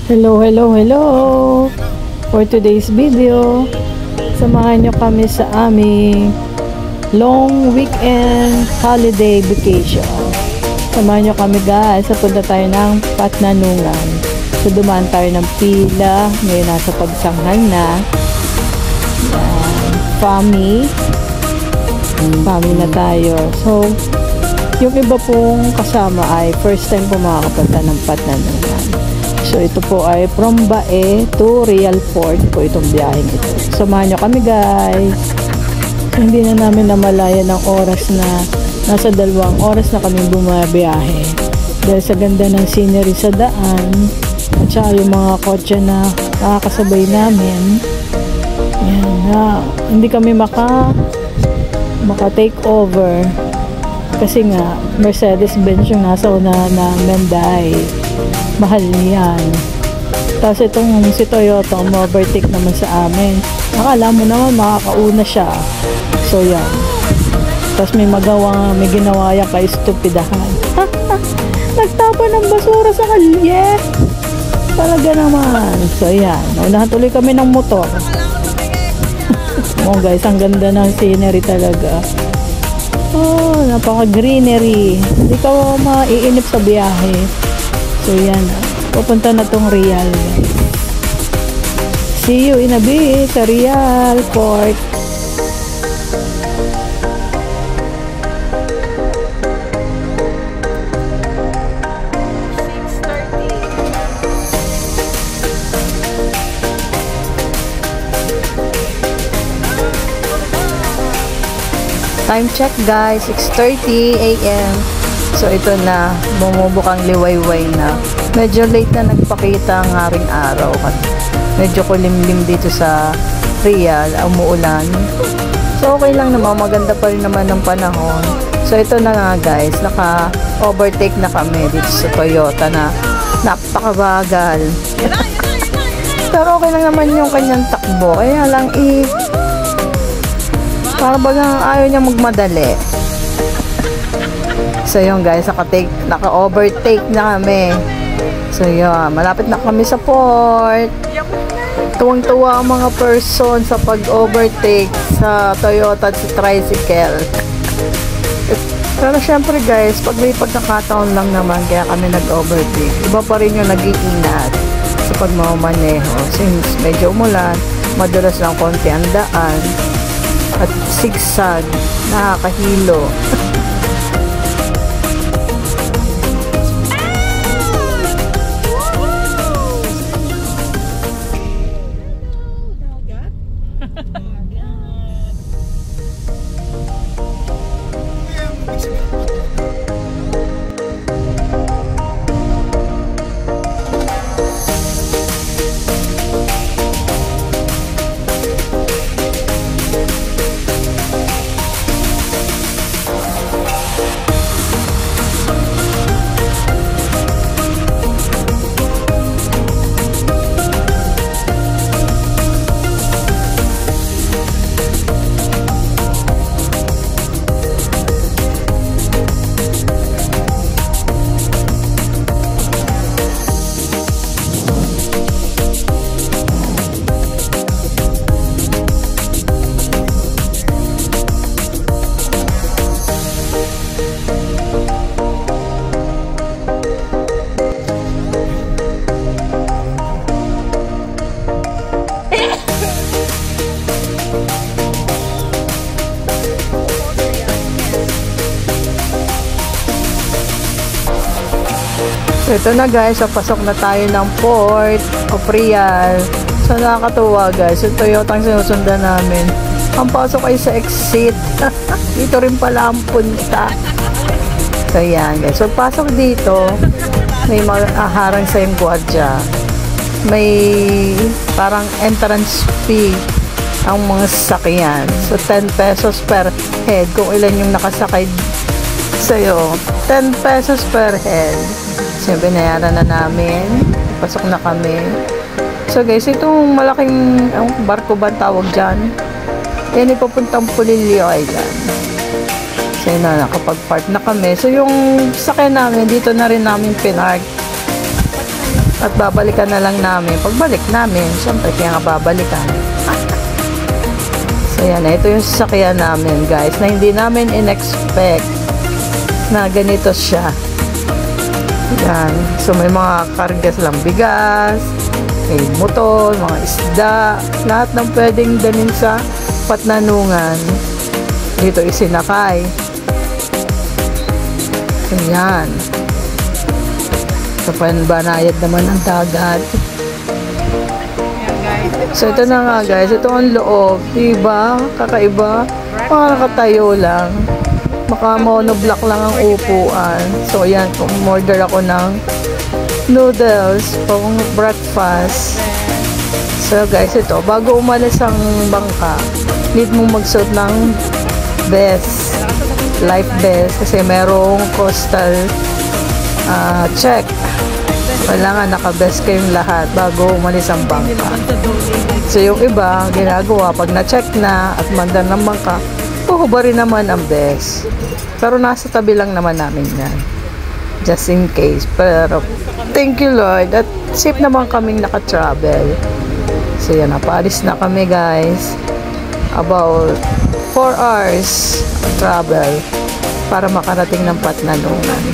Hello, hello, hello! For today's video, samahan nyo kami sa aming long weekend holiday vacation. Samahan nyo kami guys, punta tayo ng Patnanungan. So dumaan tayo ng pila, ngayon nasa pagsanghal na. Family na tayo. So yung iba pong kasama ay first time po makakapunta ng Patnanungan. So ito po ay from Bae to Real Port po itong biyaheng ito. Samahan nyo kami guys. So, hindi na namin namalayan ng oras na nasa 2 oras na kami bumabiyahe. Dahil sa ganda ng scenery sa daan at saka yung mga kotse na nakakasabay namin. Yan na. Hindi kami maka take over. Kasi nga Mercedes-Benz yung nasa una na Menday. Mahal yan. Tapos itong si Toyota overtake naman sa amin. Akala mo naman makakauna siya. So yan. Tapos may ginawa yan kay stupidahan. Nagtapon ng basura sa kalye. Talaga naman. So yan. Unahan tuloy kami ng motor. Oh guys, ang ganda ng scenery talaga. Oh, napaka greenery. Hindi ka maiinip sa biyahe. So yan, pupunta na tong Real. See you in a bit sa Real Port. Time check guys, 6:30 AM. So ito na, bumubukang liwayway na. Medyo late na nagpakita ang haring araw. Medyo kulimlim dito sa Real, umuulan. So okay lang naman, maganda pa rin naman ng panahon. So ito na nga guys, naka-overtake na kami dito sa Toyota na napakabagal. Pero okay lang naman yung kanyang takbo. Kaya lang para bagang ayaw niya magmadali. So yun guys, naka-overtake na kami. So yun, malapit na kami sa port. Tuwang-tuwa ang mga person sa pag-overtake sa Toyota at sa tricycle. Pero syempre guys, pag may pagkakataon lang naman kaya kami nag-overtake, iba pa rin yung nag-iingat sa pagmamaneho. Since medyo umulan, madulas lang konti ang daan at zigzag, nakakahilo. So ito na guys, so pasok na tayo ng Port of Real. So nakakatuwa guys, yung Toyota ang sinusundan namin. Ang pasok ay sa exit. Dito rin pala ang punta. So yan guys, so pasok dito, may harang sa yung gwardiya. May parang entrance fee ang mga sasakyan. So 10 pesos per head kung ilan yung nakasakay sa'yo. 10 pesos per head. So, binayaran na namin. Pasok na kami. So, guys, itong malaking barko ba tawag dyan? Yan, ipapuntang Pulilio Island. So, yun na, nakapag-park na kami. So, yung sakyan namin, dito na rin namin pinark. At babalikan na lang namin. Pagbalik namin, syempre kaya nga babalikan. So yan, ito yung sasakyan namin guys, na hindi namin in-expect na ganito siya. Yan. So may mga karga silang bigas, may motor, mga isda, lahat ng pwedeng dalhin sa Patnanungan. Dito isinakay. So yan. So panbanayad naman ang dagat. So ito na nga guys, ito ang loob, diba? Kakaiba, nakakatayo lang, maka monoblock lang ang upuan. So ayan, umorder ako ng noodles pang breakfast. So guys, ito, bago umalis ang bangka, need mong magsuot ng vest, life vest, kasi merong coastal check. Kailangan naka-vest kayong lahat bago umalis ang bangka. So yung iba, ginagawa, pag na-check na at mandan ng bangka, puhubarin naman ang vest. Pero nasa tabi lang naman namin yan. Just in case. Pero, thank you Lord. At safe naman kaming naka-travel. So yan, napaalis na kami guys. About 4 hours travel para makarating ng Patnanungan.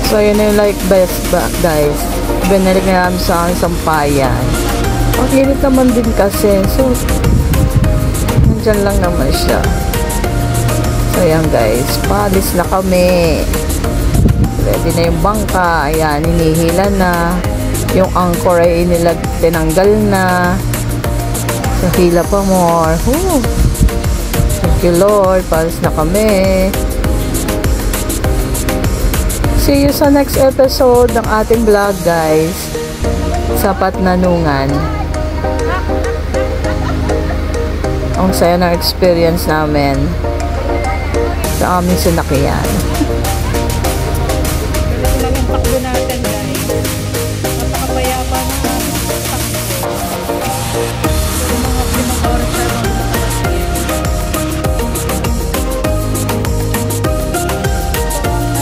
So yun yung like best guys. Binalik na namin sa Sampayan. Ang init naman din kasi. So, nandyan lang naman siya. So yan guys, paalis na kami. Ready na yung bangka. Ayan, hinihila na. Yung anchor ay tinanggal na. So hila pa more. Woo! Thank you Lord, paalis na kami. See you sa next episode ng ating vlog guys, sa Patnanungan. Ang saya ng experience namin sa aming sinakyan. Ganito lang yung takbo natin guys. Napakapayapa na takbo. Yung mga 5 oras tayo magkakasya.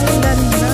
Ay, ganda.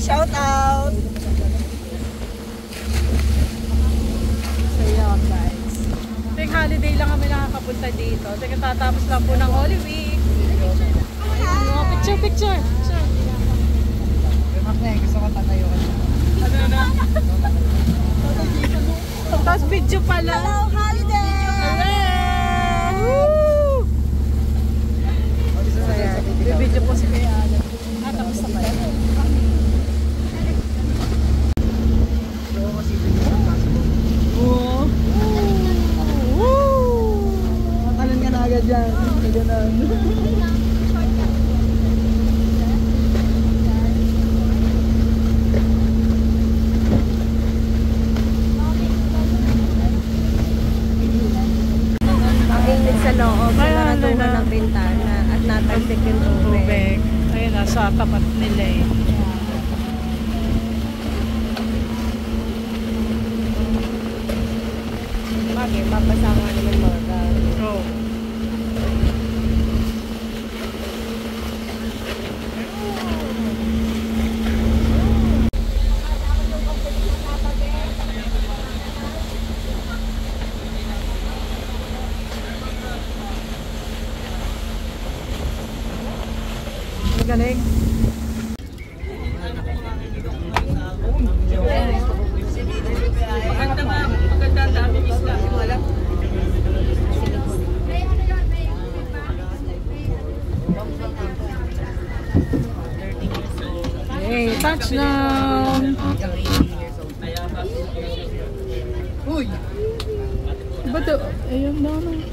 Shout out! So yun guys. Tuwing holiday lang kami nakakapunta dito. Kasi katatapos lang po ng Holy Week. Picture, picture! Gusto ko tatayo ka siya. Ano na? Tapos video pala. Hello, holiday! Hello! Woo! So yan, bibidyo po si Kuya Alan. Tapos na pala. Matalan ka na agad yan. Ganun. yung tubig. Ayun, nasa tapat nila eh. Bagay, mabasa nga naman mga. Oh. Galing. Hey, touchdown! Uy! Ba't ito? Ayun na naman.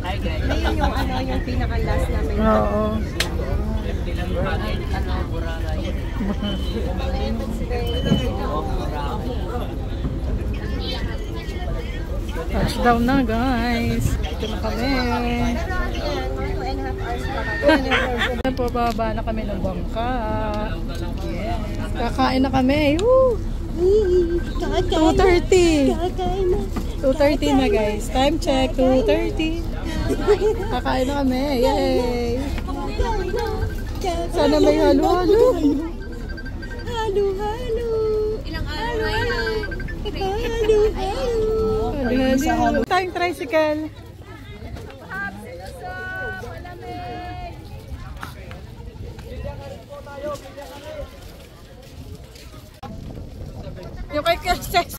Ayun yung ano, yung pinaka-last namin. Oo. Touchdown na guys. Ito na kami. Mga 2.5 hours pa kami. Pababa na kami ng bangka. Yes. Kakain na kami. Woo! 2:30. 2:30 na guys. Time check. 2:30. Kakain na kami. Yay! Sana may halo-halo. Halo-halo. Ilang halo yan? Halo-halo. Tayong tricycle. Yung kay Kirsten.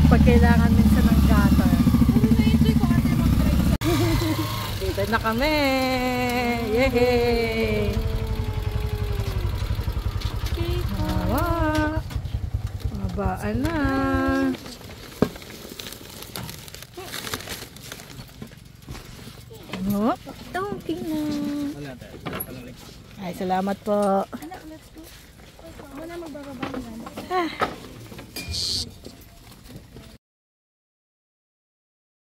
Pag kailangan minsan ng gutter. Dito na kami! Yehey! Hawa! Mabaan na! Ano? Talking na! Ay, salamat po! Wala magbababa na.